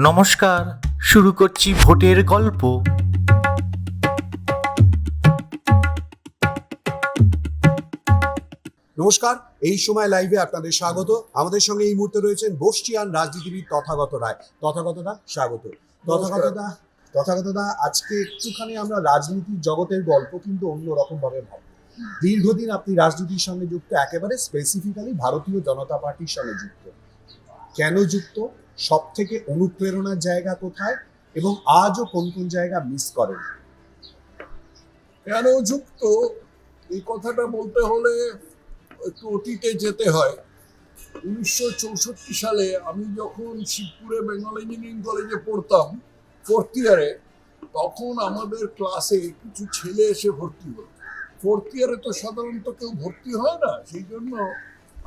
নমস্কার, শুরু করছি ভোটের গল্প। নমস্কার, এই সময় লাইভে আপনাদের স্বাগত। আমাদের সঙ্গে এই মুহূর্তে রয়েছেন বর্ষিয়ান রাজনীতিবিদ তথাগত রায়। তথাগতদা স্বাগত। তথাগতদা আজকে একটুখানি আমরা রাজনীতির জগতের গল্প কিন্তু অন্যরকম ভাবে ভাববো। দীর্ঘদিন আপনি রাজনীতির সঙ্গে যুক্ত, একেবারে স্পেসিফিক্যালি ভারতীয় জনতা পার্টির সঙ্গে যুক্ত। কেন যুক্ত, সব থেকে অনুপ্রেরণার জায়গা কোথায়, এবং আজও কোন কোন জায়গা মিস করেন? কেন যুক্ত এই কথাটা বলতে হলে একটু অতীতে যেতে হয়। 1964 সালে আমি যখন শিবপুরে বেঙ্গল ইঞ্জিনিয়ারিং কলেজে পড়তাম ফোর্থ ইয়ারে, তখন আমাদের ক্লাসে কিছু ছেলে এসে ভর্তি হলো। ফোর্থ ইয়ারে তো সাধারণত কেউ ভর্তি হয় না, সেই জন্য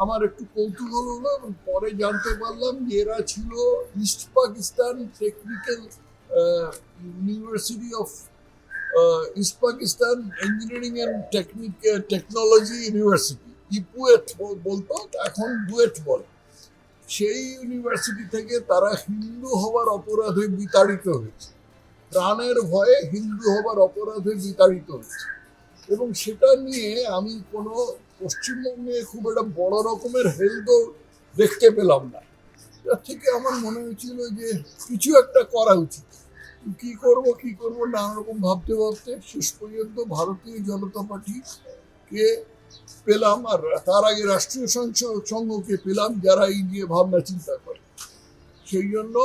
আমার একটু কৌতূহল হলো এবং পরে জানতে পারলাম যে এরা ছিল east Pakistan technical university of east Pakistan engineering and technology university, EPUET বলতো, এখন বুয়েট বলে। সেই ইউনিভার্সিটি থেকে তারা হিন্দু হবার অপরাধে বিতাড়িত হয়েছে, প্রাণের ভয়ে হিন্দু হবার অপরাধে বিতাড়িত হয়েছে। এবং সেটা নিয়ে আমি কোনো পশ্চিমবঙ্গে খুব একটা বড় রকমের হেলদোল দেখতে পেলাম না। তার থেকে আমার মনে হয়েছিল যে কিছু একটা করা উচিত। কি করব নানা রকম ভাবতে ভাবতে শেষ পর্যন্ত ভারতীয় জনতা পার্টিকে পেলাম, আর তার আগে রাষ্ট্রীয় সংঘকে পেলাম, যারা এই নিয়ে ভাবনা চিন্তা করে। সেই জন্য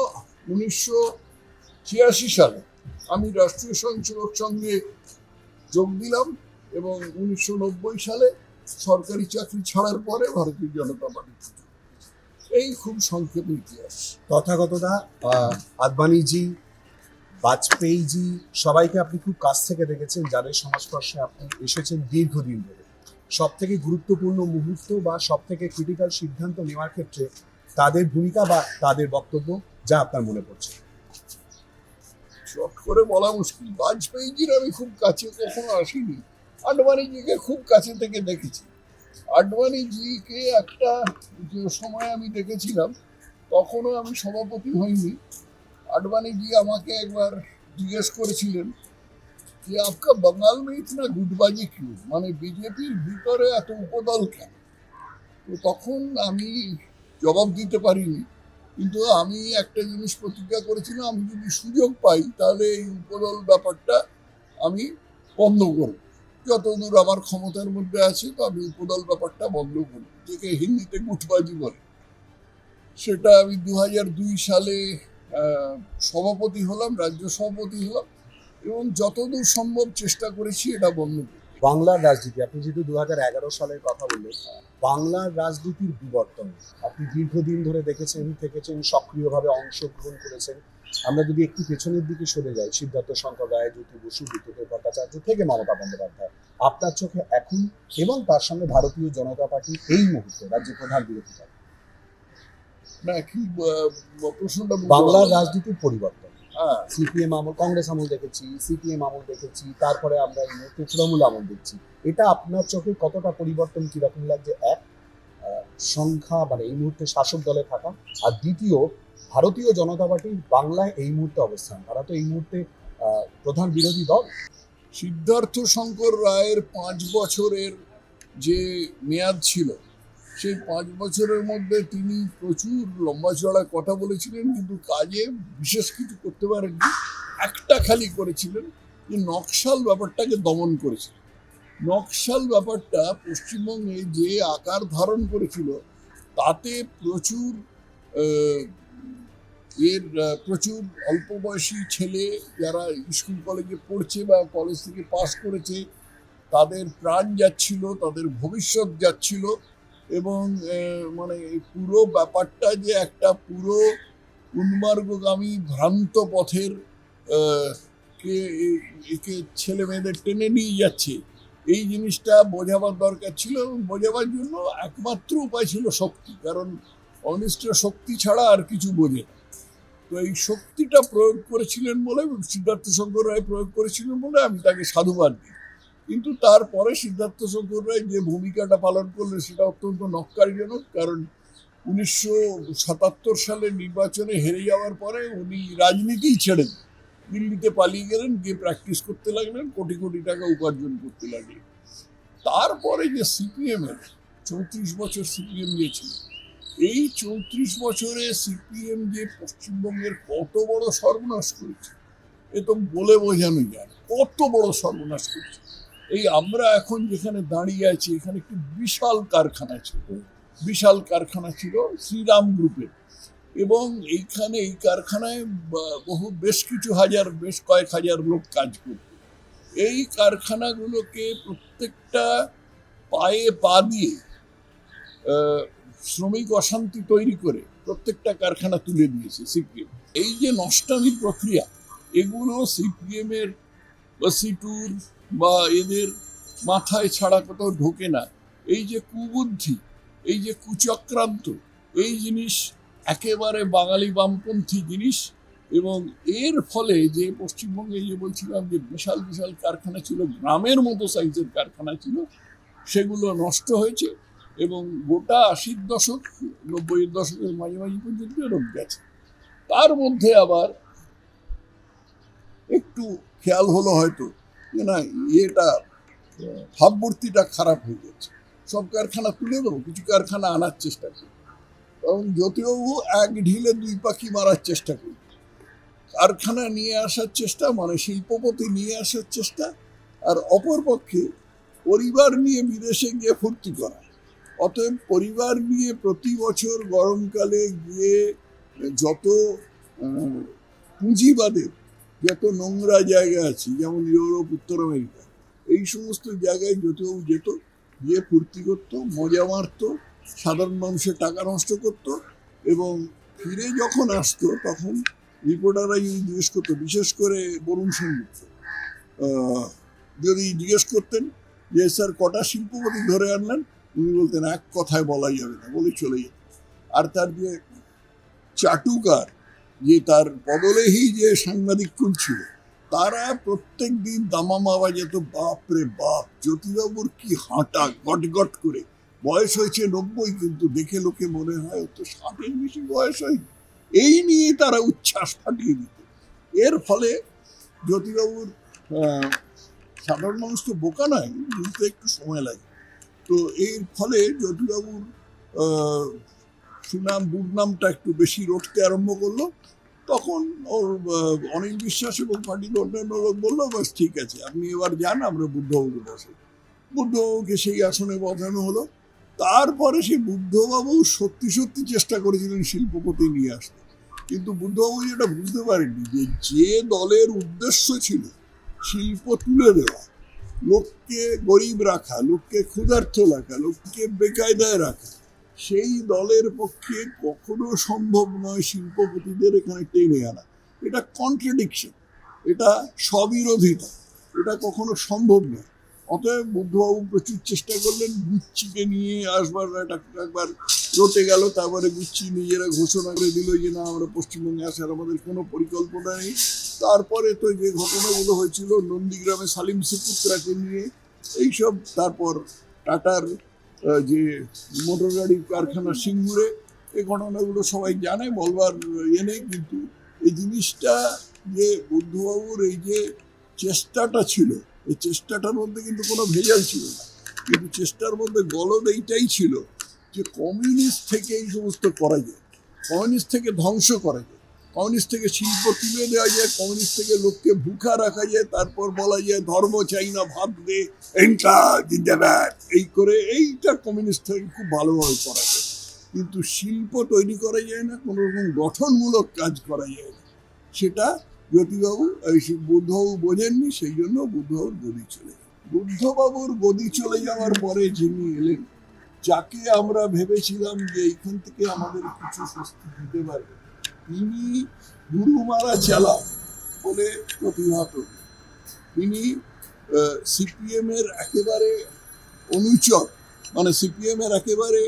1986 সালে আমি রাষ্ট্রীয় সংসদের সঙ্গে যোগ দিলাম এবং 1990 সালে সরকারি চাকরি ছাড়ার পরে ভারতীয় জনতা পার্টি। এই খুব সংক্ষেপে ইতিহাস। তথাগতদা, আদবানিজি, বাজপেয়ীজি সবাইকে আপনি খুব কাছ থেকে দেখেছেন, যাদের সংস্পর্শে আপনি এসেছেন দীর্ঘদিন ধরে। সব থেকে গুরুত্বপূর্ণ মুহূর্ত বা সব থেকে ক্রিটিক্যাল সিদ্ধান্ত নেওয়ার ক্ষেত্রে তাদের ভূমিকা বা তাদের বক্তব্য যা আপনার মনে পড়ছে। শর্ট করে বলা মুশকিল। বাজপেয়ীজির আমি খুব কাছে কখনো আসিনি, আডবাণীজিকে খুব কাছে থেকে দেখেছি। আডবাণীজিকে একটা যে সময় আমি দেখেছিলাম, তখনও আমি সভাপতি হইনি। আডবাণীজি আমাকে একবার জিজ্ঞেস করেছিলেন যে আপকা বাঙাল মে ইতনা গুটবাজি কিউ, মানে বিজেপির ভিতরে এত উপদল কেন? তো তখন আমি জবাব দিতে পারিনি, কিন্তু আমি একটা জিনিস প্রতিজ্ঞা করেছিলাম, আমি যদি সুযোগ পাই তাহলে এই উপদল ব্যাপারটা আমি বন্ধ করব। যতদূর আমার ক্ষমতার মধ্যে আছে তো আমি উপদল ব্যাপারটা বন্ধ করব, যেকে হিন্দিতে গুটবাজি বলে। সেটা আমি 2002 সালে সভাপতি হলাম, রাজ্য সভাপতি হলাম, এবং যতদূর সম্ভব চেষ্টা করেছি এটা বন্ধ করতে। বাংলার রাজনীতি, আপনি যেহেতু 2011 সালের কথা বললেন, বাংলার রাজনীতির বিবর্তন আপনি দীর্ঘদিন ধরে থেকেছেন, সক্রিয়ভাবে অংশগ্রহণ করেছেন। আমরা যদি একটু পেছনের দিকে সরে যাই, সিদ্ধার্থ শঙ্কর রায়, জ্যোতি বসু, বিদ্যুৎ ভট্টাচার্য থেকে মমতা বন্দ্যোপাধ্যায়, আপনার চোখে এখন এবং তার সঙ্গে ভারতীয় জনতা পার্টি এই মুহূর্তে রাজ্যের প্রধান বিরোধী দল, না কি প্রশ্নটা? বাংলার রাজনীতির পরিবর্তন। সিপিএম আমল, কংগ্রেস আমল দেখেছি, সিপিএম আমল দেখেছি, তারপরে আমরা এই মুহূর্তে তৃণমূল আমল দেখছি। এটা আপনার চোখে কতটা পরিবর্তন, কিরকম লাগছে? এক, সংখ্যা মানে এই মুহূর্তে শাসক দলে থাকা, আর দ্বিতীয় ভারতীয় জনতা পার্টির বাংলায় এই মুহূর্তে অবস্থান, তারা তো এই মুহূর্তে প্রধান বিরোধী দল। সিদ্ধার্থ শঙ্কর রায়ের 5 বছরের যে মেয়াদ ছিল, সেই 5 বছরের মধ্যে তিনি প্রচুর লম্বা চড়া কথা বলেছিলেন, কিন্তু কাজে বিশেষ কিছু করতে পারেননি। একটা খালি করেছিলেন, যে নকশাল ব্যাপারটাকে দমন করেছিলেন। নকশাল ব্যাপারটা পশ্চিমবঙ্গে যে আকার ধারণ করেছিল, তাতে প্রচুর প্রচুর অল্প বয়সী ছেলে যারা স্কুল কলেজে পড়ছে বা কলেজ থেকে পাস করেছে, তাদের প্রাণ যাচ্ছিল, তাদের ভবিষ্যৎ যাচ্ছিল। এবং মানে পুরো ব্যাপারটা যে একটা পুরো উন্মার্গগামী ভ্রান্ত পথের একে ছেলে মেয়েদের টেনে নিয়ে যাচ্ছে, এই জিনিসটা বোঝাবার দরকার ছিল। এবং বোঝাবার জন্য একমাত্র উপায় ছিল শক্তি, কারণ অনিষ্ট শক্তি ছাড়া আর কিছু বোঝে না। তো এই শক্তিটা প্রয়োগ করেছিলেন বলে, সিদ্ধার্থ শঙ্কর রায় প্রয়োগ করেছিলেন বলে আমি তাকে সাধুবাদ দিই। কিন্তু তারপরে সিদ্ধার্থ শঙ্কর রায় যে ভূমিকাটা পালন করলেন সেটা অত্যন্ত নক্কারজনক, কারণ 1977 সালের নির্বাচনে হেরে যাওয়ার পরে উনি রাজনীতিই ছেড়ে দেন, দিল্লিতে পালিয়ে গেলেন, গিয়ে প্র্যাকটিস করতে লাগলেন, কোটি কোটি টাকা উপার্জন করতে লাগলেন। তারপরে যে সিপিএম এর 34 বছর সিপিএম গিয়েছিল, এই 34 বছরে সিপিএম যে পশ্চিমবঙ্গের কত বড় সর্বনাশ করেছে এ তো বলে বোঝানো যায় না, কত বড় সর্বনাশ করেছে। এই আমরা এখন যেখানে দাঁড়িয়ে আছি এখানে একটি বিশাল কারখানা ছিল শ্রীরাম গ্রুপের, এবং এইখানে এই কারখানায় বেশ কয়েক হাজার লোক কাজ করত। এই কারখানাগুলোকে প্রত্যেকটা পায়ে পা দিয়ে শ্রমিক অশান্তি তৈরি করে প্রত্যেকটা কারখানা তুলে দিয়েছে সিপিএম। এই যে নষ্টামির প্রক্রিয়া, এগুলো সিপিএম এর বা সিটুর বা এদের মাথায় ছাড়া কোথাও ঢোকে না। এই যে কুবুদ্ধি, এই যে কুচক্রান্ত, এই জিনিস একেবারে বাঙালি বামপন্থী জিনিস। এবং এর ফলে যে পশ্চিমবঙ্গে যে বলছিলাম যে বিশাল বিশাল কারখানা ছিল, গ্রামের মতো সাইজের কারখানা ছিল, সেগুলো নষ্ট হয়েছে। এবং গোটা 80-র দশক, 90-এর দশকের মাঝামাঝি পর্যন্ত এরকম গেছে। তার মধ্যে আবার একটু খেয়াল হলো হয়তো যে না, এটা ভাবমূর্তিটা খারাপ হয়ে যাচ্ছে, সব কারখানা তুলে দেবো, কিছু কারখানা আনার চেষ্টা করি। এবং জ্যোতিবাবু এক ঢিলে দুই পাখি মারার চেষ্টা করি, কারখানা নিয়ে আসার চেষ্টা, মানে শিল্পপতি নিয়ে আসার চেষ্টা, আর অপরপক্ষে পরিবার নিয়ে বিদেশে গিয়ে ফুর্তি করা। অতএব পরিবার নিয়ে প্রতি বছর গরমকালে গিয়ে যত পুঁজিবাদের যত নোংরা জায়গা আছে, যেমন ইউরোপ, উত্তর আমেরিকা, এই সমস্ত জায়গায় জ্যোতিবাবু যেত, গিয়ে ফুর্তি করতো, মজা মারতো, সাধারণ মানুষের টাকা নষ্ট করতো। এবং ফিরে যখন আসতো তখন রিপোর্টাররা যদি জিজ্ঞেস করতো, বিশেষ করে বরুণ সেনগুপ্ত যদি জিজ্ঞেস করতেন যে স্যার কটা শিল্পপতি ধরে আনলেন, উনি বলতেন এক কথায় বলা যাবে না, বলে চলে যেত। আর তার যে চাটুকার, যে তার পদলেহি যে সাংবাদিককুল ছিল, তারা প্রত্যেক দিন দামামা বাজাতো, বাপ রে বাপ, জ্যোতিবাবুর কি হাঁটা, গট করে। বয়স হয়েছে 90, কিন্তু দেখে লোকে মনে হয় ও তো 60-এর বেশি বয়স হয়নি। এই নিয়ে তারা উচ্ছ্বাস ফাটিয়ে দিত। এর ফলে জ্যোতিবাবুর, সাধারণ মানুষ তো বোকা নয়, বুঝতে একটু সময় লাগে। তো এর ফলে জ্যোতিবাবুর সুনাম দুর্নামটা একটু বেশি রটতে আরম্ভ করলো। তখন ওর অনিল বিশ্বাস এবং পার্টির অন্যান্য লোক বললো, বাস ঠিক আছে, আপনি এবার যান, আমরা বুদ্ধবাবুকে বসে। বুদ্ধবাবুকে সেই আসনে বসানো হলো। তারপরে সেই বুদ্ধবাবু সত্যি সত্যি চেষ্টা করেছিলেন শিল্পপতি নিয়ে আসতে, কিন্তু বুদ্ধবাবু যেটা বুঝতে পারেননি যে দলের উদ্দেশ্য ছিল শিল্প তুলে দেওয়া, লোককে গরিব রাখা, লোককে ক্ষুধার্ত রাখা, লোককে বেকায়দায় রাখা, সেই দলের পক্ষে কখনো সম্ভব নয় শিল্পপতিদের এখানে টেনে আনা। এটা কন্ট্রাডিকশন, এটা স্ববিরোধিতা, এটা কখনো সম্ভব নয়। অতএব বুদ্ধবাবু প্রচুর চেষ্টা করলেন, গুচ্ছিকে নিয়ে আসবার একবার রটে গেল। তারপরে গুচ্ছি নিজেরা ঘোষণা করে দিল যে না, আমরা পশ্চিমবঙ্গে আসার আমাদের কোনো পরিকল্পনা নেই। তারপরে তো যে ঘটনাগুলো হয়েছিল নন্দীগ্রামে সালিম সুপুত্রাকে নিয়ে, এইসব, তারপর টাটার যে মোটর গাড়ির কারখানা সিঙ্গুরে, এই ঘটনাগুলো সবাই জানে, বলবার নেই। কিন্তু এই জিনিসটা যে বুদ্ধবাবুর এই যে চেষ্টাটা ছিল, এই চেষ্টাটার মধ্যে কিন্তু কোনো ভেজাল ছিল না, কিন্তু চেষ্টার মধ্যে গলদ এইটাই ছিল যে কমিউনিস্ট থেকে এই সমস্ত করা যায়, কমিউনিস্ট থেকে ধ্বংস করা যায়, কমিউনিস্ট থেকে শিল্প তুলে দেওয়া যায়, কমিউনিস্ট থেকে লোককে ভুখা রাখা যায়, তারপর বলা যায় ধর্ম চাই না, ভাত দে, জিন্দাবাদ, এই করে এইটা কমিউনিস্ট থেকে খুব ভালোভাবে করা যায়। কিন্তু শিল্প তৈরি করা যায় না, কোনো রকম গঠনমূলক কাজ করা যায় না। সেটা জ্যোতিবাবু, বুদ্ধবাবু বোঝেননি, সেই জন্য বুদ্ধবাবুর গদি চলে যায়। বুদ্ধবাবুর গদি চলে যাওয়ার পরে যিনি এলেন, যাকে আমরা ভেবেছিলাম যে এইখান থেকে আমাদের কিছু স্বস্তি দিতে পারবে, তিনি গুরুমারা চেলা বলে প্রতিহত। তিনি সিপিএম এর একেবারে অনুচর, মানে সিপিএম এর একেবারে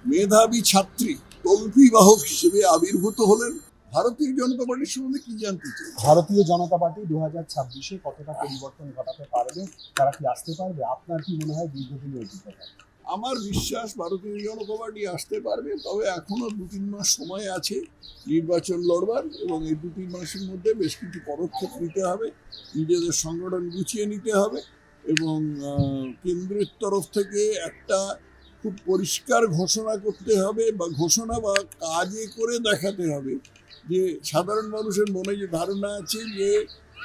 মেধাবী ছাত্রী, তল্পি বাহক হিসেবে আবির্ভূত হলেন। ভারতীয় জনতা পার্টির সম্বন্ধে কি জানতে চাই? ভারতীয় জনতা পার্টি 2026-এ কতটা পরিবর্তন ঘটাতে পারবে, তারা কি আসতে পারবে? আপনার কি মনে হয় দীর্ঘদিনের অভিজ্ঞতা? আমার বিশ্বাস ভারতীয় জনতা পার্টি আসতে পারবে, তবে এখনো 2-3 মাস সময় আছে নির্বাচন লড়বার, এবং এই 2-3 মাসের মধ্যে বেশ কিছু পদক্ষেপ নিতে হবে, নিজেদের সংগঠন গুছিয়ে নিতে হবে, এবং কেন্দ্রের তরফ থেকে একটা খুব পরিষ্কার ঘোষণা করতে হবে, বা ঘোষণা বা কাজে করে দেখাতে হবে যে সাধারণ মানুষের মনে যে ধারণা আছে যে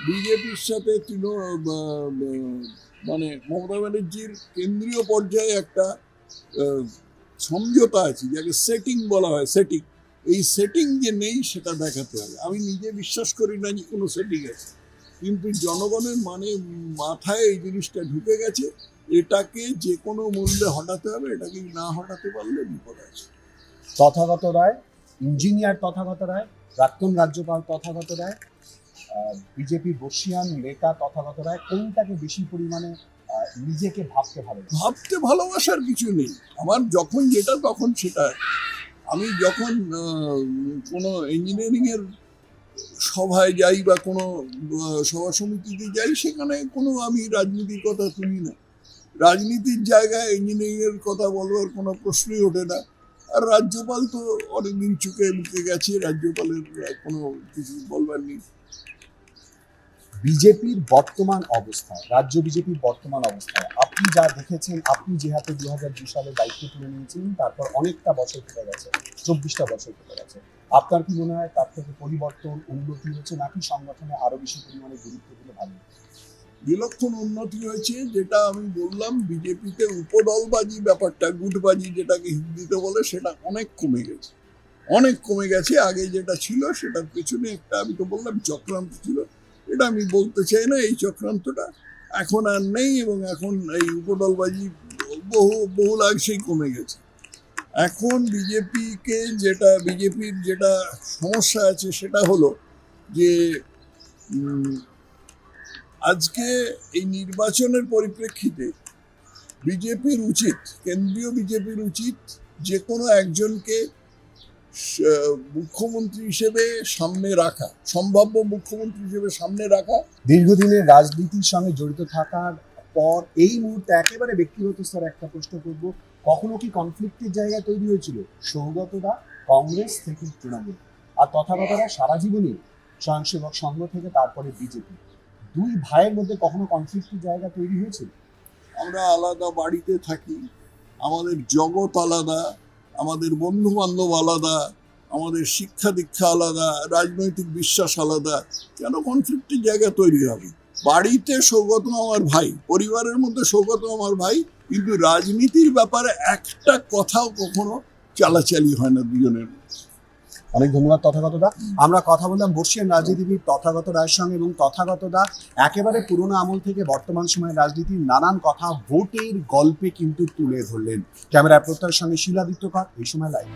বিজেপির সাথে মানে মমতা ব্যানার্জির কেন্দ্রীয় পর্যায়ে একটা সমঝোতা আছে, যাকে সেটিং বলা হয়, সেটিং, এই সেটিং যে নেই সেটা দেখাতে হবে। আমি নিজে বিশ্বাস করি না যে কোনো সেটিং আছে, কিন্তু জনগণের মাথায় এই জিনিসটা ঢুকে গেছে, এটাকে যে কোনো মূল্যে হটাতে হবে, এটাকে না হটাতে পারলে বিপদ আছে। তথাগত রায়, ইঞ্জিনিয়ার তথাগত রায়, প্রাক্তন রাজ্যপাল তথাগত রায়, বিজেপি বর্ষিয়ান নেতা তথাগত রায়, কোনটাকে বেশি পরিমাণে নিজেকে ভাবতে ভালোবাসার কিছু নেই। আমার যখন যেটা তখন সেটা। আমি যখন কোনো ইঞ্জিনিয়ারিং এর সভায় যাই বা কোনো সভা সমিতিতে যাই, সেখানে কোনো আমি রাজনীতির কথা তুলি না। রাজনীতির জায়গায় ইঞ্জিনিয়ারিং এর কথা বলবার কোনো প্রশ্নই ওঠে না। আর রাজ্যপাল তো অনেকদিন চুকে মুখে গেছে, রাজ্যপালের কোনো কিছু বলবার নেই। বিজেপির বর্তমান অবস্থায়, রাজ্য বিজেপির বর্তমান অবস্থায় আপনি যা দেখেছেন, আপনি যে হাতে 2002 সালে দায়িত্ব তুলে নিয়েছিলেন, তারপর অনেকটা বছর কেটে গেছে, 24টা বছর কেটে গেছে, আপনার কি মনে হয় তার থেকে পরিবর্তন, উন্নতি হচ্ছে, নাকি সংগঠনে আরো বেশি পরিমাণে গুরুত্ব দিলে ভালো? বিলক্ষণ উন্নতি হয়েছে। যেটা আমি বললাম, বিজেপিতে উপদলবাজি ব্যাপারটা, গুটবাজি যেটাকে হিন্দিতে বলে, সেটা অনেক কমে গেছে, অনেক কমে গেছে। আগে যেটা ছিল সেটার পেছনে একটা, আমি তো বললাম, চক্রান্ত ছিল। এটা আমি বলতে চাই না, এই চক্রান্তটা এখন আর নেই, এবং এখন এই উপদলবাজি বহুলাংশেই কমে গেছে। এখন বিজেপির যেটা সমস্যা আছে সেটা হলো যে আজকে এই নির্বাচনের পরিপ্রেক্ষিতে কেন্দ্রীয় বিজেপির উচিত যে কোনো একজনকে মুখ্যমন্ত্রী হিসেবে সামনে রাখা, সম্ভাব্য মুখ্যমন্ত্রী হিসেবে সামনে রাখা। দীর্ঘদিনের রাজনীতির সঙ্গে জড়িত থাকার পর এই মুহূর্তে একেবারে ব্যক্তিগত স্তরে একটা প্রশ্ন করব, কখনো কি কনফ্লিক্টের জায়গা তৈরি হয়েছিল সৌগতদা কংগ্রেস থেকে তৃণমূল, আর তথাগতরা সারা জীবনই স্বয়ংসেবক সংঘ থেকে তারপরে বিজেপি, দুই ভাইয়ের মধ্যে কখনো কনফ্লিক্টের জায়গা তৈরি হয়েছিল? আমরা আলাদা বাড়িতে থাকি, আমাদের জগৎ আলাদা, আমাদের বন্ধু বান্ধব আলাদা, আমাদের শিক্ষা দীক্ষা আলাদা, রাজনৈতিক বিশ্বাস আলাদা, কেন কনফ্লিক্টের জায়গা তৈরি হবে? বাড়িতে সৌগত আমার ভাই, পরিবারের মধ্যে সৌগত আমার ভাই, কিন্তু রাজনীতির ব্যাপারে একটা কথাও কখনো চালাচালি হয় না দুজনের। অনেক ধন্যবাদ তথাগতদা। আমরা কথা বললাম বর্ষিয়ান রাজনীতিবিদ তথাগত রায়ের সঙ্গে, এবং তথাগতদা একেবারে পুরোনো আমল থেকে বর্তমান সময়ের রাজনীতির নানান কথা ভোটের গল্পে কিন্তু তুলে ধরলেন। ক্যামেরায় প্রত্যয়ের সঙ্গে শিলাদিত্য কর, এই সময় লাইভ।